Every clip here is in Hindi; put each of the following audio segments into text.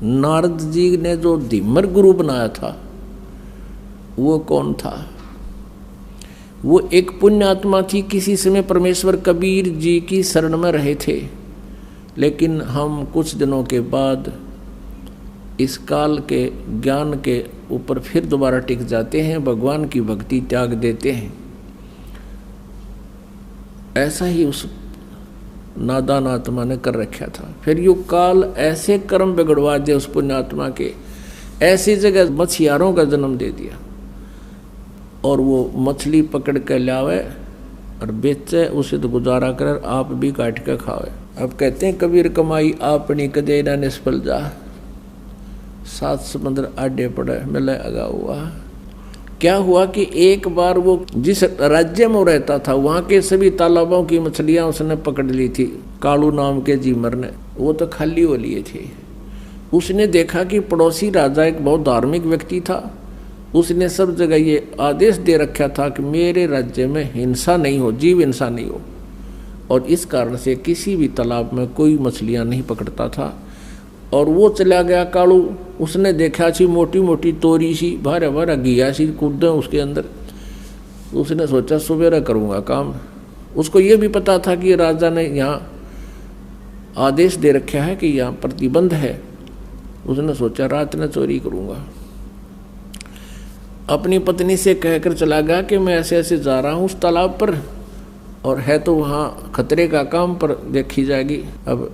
नारद जी ने जो धीमर गुरु बनाया था वो कौन था? वो एक पुण्यात्मा थी, किसी समय परमेश्वर कबीर जी की शरण में रहे थे, लेकिन हम कुछ दिनों के बाद इस काल के ज्ञान के ऊपर फिर दोबारा टिक जाते हैं, भगवान की भक्ति त्याग देते हैं। ऐसा ही उस नादान आत्मा ने कर रखा था। फिर यो काल ऐसे कर्म बिगड़वा दे उस पुण्यात्मा के, ऐसी जगह मछियारों का जन्म दे दिया, और वो मछली पकड़ के लावे और बेचे, उसे तो गुजारा कर, आप भी काट के खावे। अब कहते हैं कबीर कमाई आपनी कदे ना निष्फल जा, 7 समुद्र आडे पड़े मिले अगा हुआ। क्या हुआ कि एक बार वो जिस राज्य में रहता था वहाँ के सभी तालाबों की मछलियाँ उसने पकड़ ली थी, कालू नाम के जीमर ने, वो तो खाली हो लिए थे। उसने देखा कि पड़ोसी राजा एक बहुत धार्मिक व्यक्ति था, उसने सब जगह ये आदेश दे रखा था कि मेरे राज्य में हिंसा नहीं हो, जीव हिंसा नहीं हो, और इस कारण से किसी भी तालाब में कोई मछलियाँ नहीं पकड़ता था। और वो चला गया कालू, उसने देखा सी मोटी मोटी तोरी सी भारा भारा घिया सी कूद उसके अंदर, उसने सोचा सुबेरा करूँगा काम। उसको ये भी पता था कि राजा ने यहाँ आदेश दे रखा है कि यहाँ प्रतिबंध है, उसने सोचा रात में चोरी करूँगा। अपनी पत्नी से कहकर चला गया कि मैं ऐसे ऐसे जा रहा हूँ उस तालाब पर, और है तो वहाँ खतरे का काम, पर देखी जाएगी, अब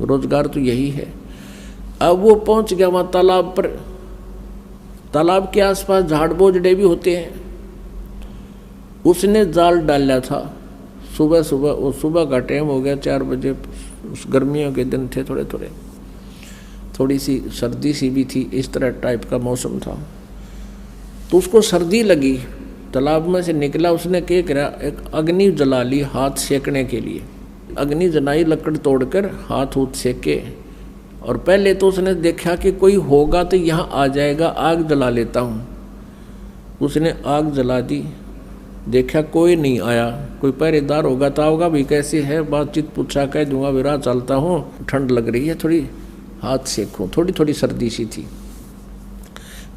रोजगार तो यही है। अब वो पहुंच गया वहाँ तालाब पर। तालाब के आसपास झाड़ बोझड़े भी होते हैं। उसने जाल डाला था सुबह सुबह, वो सुबह का टाइम हो गया 4 बजे, उस गर्मियों के दिन थे, थोड़े थोड़े, थोड़ी सी सर्दी सी भी थी, इस तरह टाइप का मौसम था। तो उसको सर्दी लगी, तालाब में से निकला, उसने क्या करा, एक अग्नि जला ली हाथ सेकने के लिए। अग्नि जलाई, लकड़ तोड़कर हाथ उठ सेके, और पहले तो उसने देखा कि कोई होगा तो यहाँ आ जाएगा, आग जला लेता हूँ। उसने आग जला दी, देखा कोई नहीं आया, कोई पहरेदार होगा तो आओगा भी, कैसे है बातचीत पूछा, कह दूंगा विराह चलता हूँ, ठंड लग रही है, थोड़ी हाथ सेकूँ, थोड़ी थोड़ी सर्दी सी थी।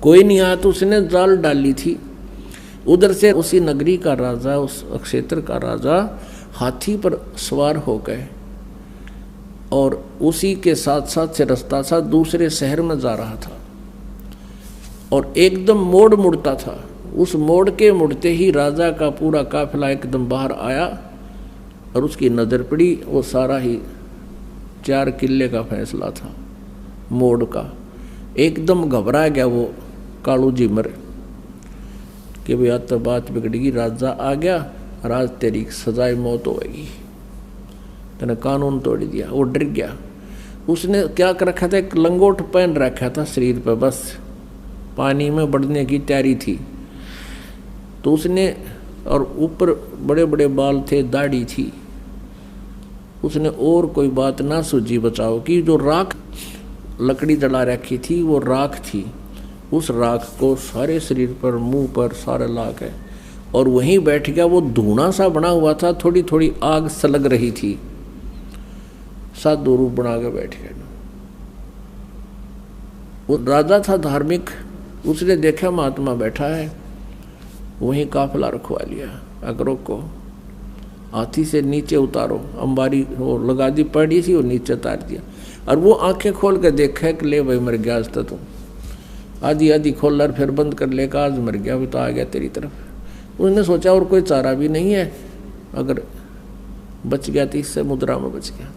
कोई नहीं आया तो उसने जाल डाली थी। उधर से उसी नगरी का राजा, उस क्षेत्र का राजा हाथी पर सवार हो गए, और उसी के साथ साथ से रास्ता सा दूसरे शहर में जा रहा था, और एकदम मोड़ मुड़ता था। उस मोड़ के मुड़ते ही राजा का पूरा काफिला एकदम बाहर आया, और उसकी नज़र पड़ी, वो सारा ही 4 किले का फैसला था मोड़ का। एकदम घबरा गया वो कालू जीमर कि भैया तो बात बिगड़ेगी, राजा आ गया, राज तेरी सजाए मौत होगी, तेने कानून तोड़ दिया। वो डर गया। उसने क्या कर रखा था, एक लंगोट पहन रखा था शरीर पर, बस पानी में बढ़ने की तैयारी थी। तो उसने, और ऊपर बड़े बड़े बाल थे, दाढ़ी थी। उसने और कोई बात ना सूझी बचाओ कि जो राख लकड़ी जला रखी थी वो राख थी, उस राख को सारे शरीर पर, मुंह पर सारे ला के, और वहीं बैठ गया। वो धुआं सा बना हुआ था, थोड़ी थोड़ी आग सलग रही थी, साधु रूप बना के बैठ गया। वो राजा था धार्मिक, उसने देखा महात्मा बैठा है, वहीं काफिला रखवा लिया। अकरों को हाथी से नीचे उतारो, अंबारी वो लगा दी पड़ी सी, और नीचे उतार दिया। और वो आंखें खोल कर देखा कि ले भाई मर गया आज तो तू, आधी आधी खोल कर फिर बंद कर लेकर आज मर गया, भी तो आ गया तेरी तरफ। उसने सोचा और कोई चारा भी नहीं है, अगर बच गया तो इससे मुद्रा में बच गया।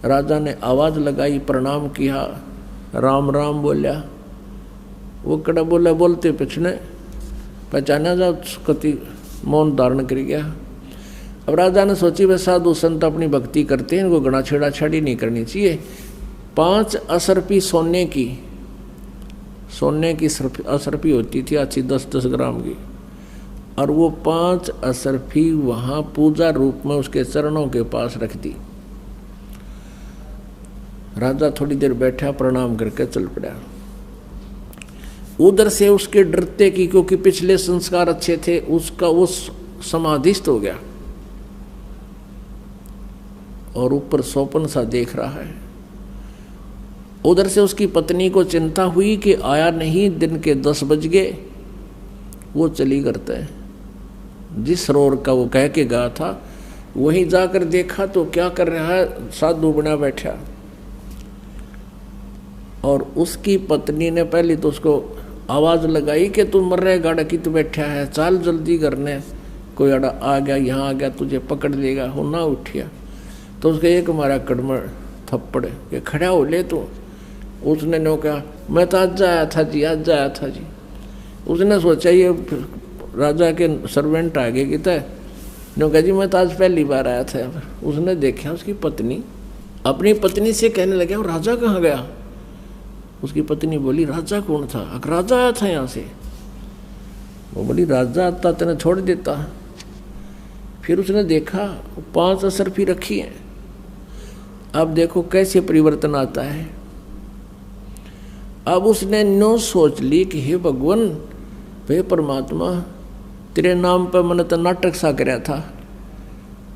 राजा ने आवाज़ लगाई, प्रणाम किया, राम राम बोलिया। वो कड़ा बोला, बोलते पिछने पहचाना जा, कति मौन धारण कर गया। अब राजा ने सोची वह साधु संत अपनी भक्ति करते हैं, इनको गणा छेड़ा छाड़ी नहीं करनी चाहिए। 5 असरपी सोने की असरफी होती थी अच्छी, 10-10 ग्राम की, और वो 5 असरफी वहाँ पूजा रूप में उसके चरणों के पास रख दी। राजा थोड़ी देर बैठा, प्रणाम करके चल पड़ा। उधर से उसके डरते की, क्योंकि पिछले संस्कार अच्छे थे, उसका वो समाधिस्थ हो गया, और ऊपर सोपन सा देख रहा है। उधर से उसकी पत्नी को चिंता हुई कि आया नहीं, दिन के 10 बज गए। वो चली करता है, जिस सरोवर का वो कह के गया था वहीं जाकर देखा तो क्या कर रहा है, साधु बना बैठा। और उसकी पत्नी ने पहले तो उसको आवाज लगाई कि तू मर रहे गाड़ा की तो बैठा है, चाल जल्दी करने, कोई अड़ा आ गया, यहाँ आ गया तुझे पकड़ लेगा। हो ना उठिया तो उसके एक मारा कड़मड़ थप्पड़ के खड़ा हो ले तो। उसने नो कहा मैं तो आज आया था जी, आज आया था जी। उसने सोचा ये राजा के सर्वेंट आगे की तय नो कहा जी मैं तो आज पहली बार आया था। उसने देखा उसकी पत्नी अपनी पत्नी से कहने लगे और राजा कहाँ गया। उसकी पत्नी बोली राजा कौन था, राजा आया था यहाँ से। वो बोली राजा आता तेने छोड़ देता। फिर उसने देखा 5 असरफी रखी हैं। अब देखो कैसे परिवर्तन आता है। अब उसने नो सोच ली कि हे भगवान, हे परमात्मा, तेरे नाम पर मैंने तो नाटक सा कराया था,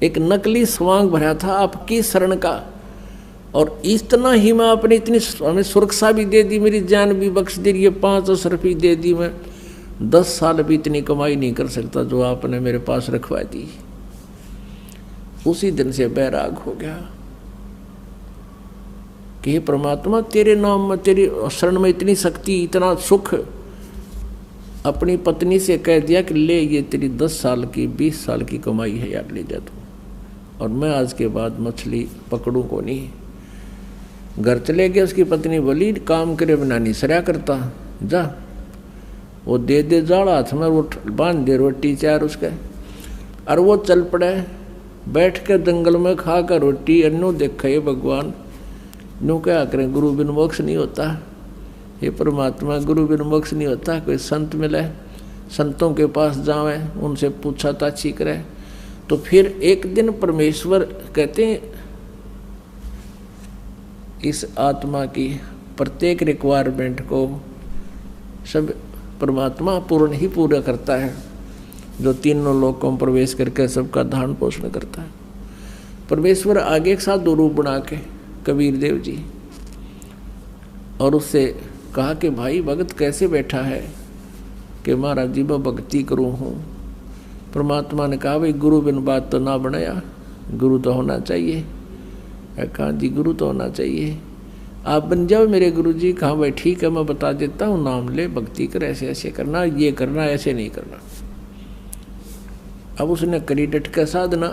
एक नकली स्वांग भरा था आपकी शरण का, और इतना ही मैं अपनी इतनी हमें सुरक्षा भी दे दी, मेरी जान भी बख्श दी, ये 5 असरफी दे दी, मैं 10 साल भी इतनी कमाई नहीं कर सकता जो आपने मेरे पास रखवा दी। उसी दिन से बैराग हो गया कि हे परमात्मा, तेरे नाम में, तेरी शरण में इतनी शक्ति, इतना सुख। अपनी पत्नी से कह दिया कि ले ये तेरी 10 साल की 20 साल की कमाई है यार, ले जा तू, और मैं आज के बाद मछली पकड़ूं को नहीं। घर चले गए। उसकी पत्नी बोली काम करे बिना नहीं सरा करता, जा वो दे दे जाड़ हाथ में, वो बांध दे रोटी 4 उसके। और वो चल पड़े, बैठ कर जंगल में खा कर रोटी। अन्नो देखा ये भगवान, नो क्या करें, गुरु बिन मोक्ष नहीं होता। हे परमात्मा, गुरु बिन मोक्ष नहीं होता। कोई संत मिले, संतों के पास जावे, उनसे पूछा ताछी करे। तो फिर एक दिन परमेश्वर कहते हैं इस आत्मा की प्रत्येक रिक्वायरमेंट को सब परमात्मा पूरा करता है, जो तीनों लोकों में प्रवेश करके सबका धारण पोषण करता है। परमेश्वर आगे एक साथ 2 रूप बना के कबीर देव जी, और उससे कहा कि भाई भगत कैसे बैठा है, कि महाराज जी मैं भक्ति करूँ हूँ। परमात्मा ने कहा भाई गुरु बिन बात तो ना बनाया, गुरु तो होना चाहिए। कहा जी गुरु तो होना चाहिए, आप बन जाओ मेरे गुरु जी। कहा भाई ठीक है, मैं बता देता हूँ, नाम ले, भक्ति कर, ऐसे ऐसे करना, ये करना, ऐसे नहीं करना। अब उसने करी डट का साधना,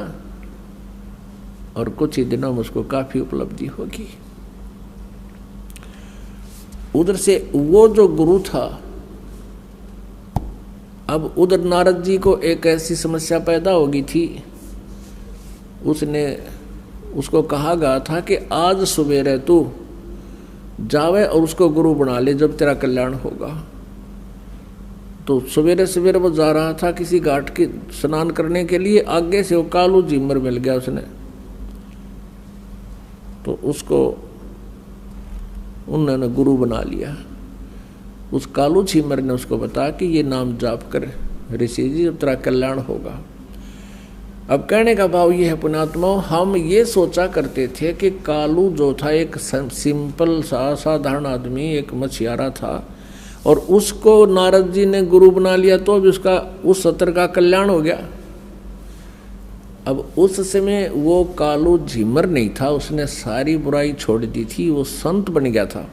और कुछ ही दिनों में उसको काफी उपलब्धि होगी। उधर से वो जो गुरु था, अब उधर नारद जी को एक ऐसी समस्या पैदा हो गई थी। उसको कहा गया था कि आज सवेरे तू जावे और उसको गुरु बना ले, जब तेरा कल्याण होगा। तो सवेरे सवेरे वो जा रहा था किसी घाट के स्नान करने के लिए, आगे से वो कालू झीमर मिल गया उसने। तो उसको उन्होंने गुरु बना लिया। उस कालू झीमर ने उसको बताया कि ये नाम जाप कर ऋषि जी, जब तेरा कल्याण होगा। अब कहने का भाव ये है पुण्यात्मा, हम ये सोचा करते थे कि कालू जो था एक सिंपल सा साधारण आदमी, एक मछियारा था, और उसको नारद जी ने गुरु बना लिया तो भी उसका उस सत्र का कल्याण हो गया। अब उस समय वो कालू झिमर नहीं था, उसने सारी बुराई छोड़ दी थी, वो संत बन गया था।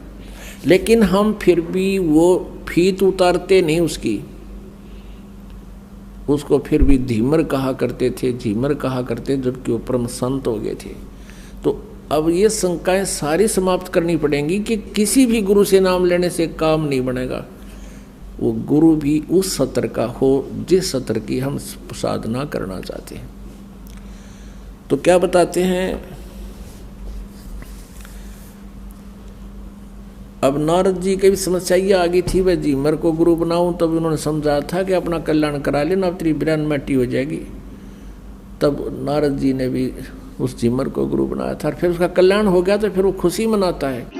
लेकिन हम फिर भी वो फीत उतारते नहीं उसको फिर भी धीमर कहा करते थे, झीमर कहा करते, जबकि वो परम संत हो गए थे। तो अब ये शंकाएं सारी समाप्त करनी पड़ेंगी कि किसी भी गुरु से नाम लेने से काम नहीं बनेगा। वो गुरु भी उस सत्र का हो जिस सत्र की हम साधना करना चाहते हैं। तो क्या बताते हैं, अब नारद जी की भी समस्या ये आ गई थी, वह झीमर को गुरु बनाऊं, तब उन्होंने समझा था कि अपना कल्याण करा लेना, अब तेरी बिरान मिट्टी हो जाएगी। तब नारद जी ने भी उस झीमर को गुरु बनाया था, फिर उसका कल्याण हो गया तो फिर वो खुशी मनाता है।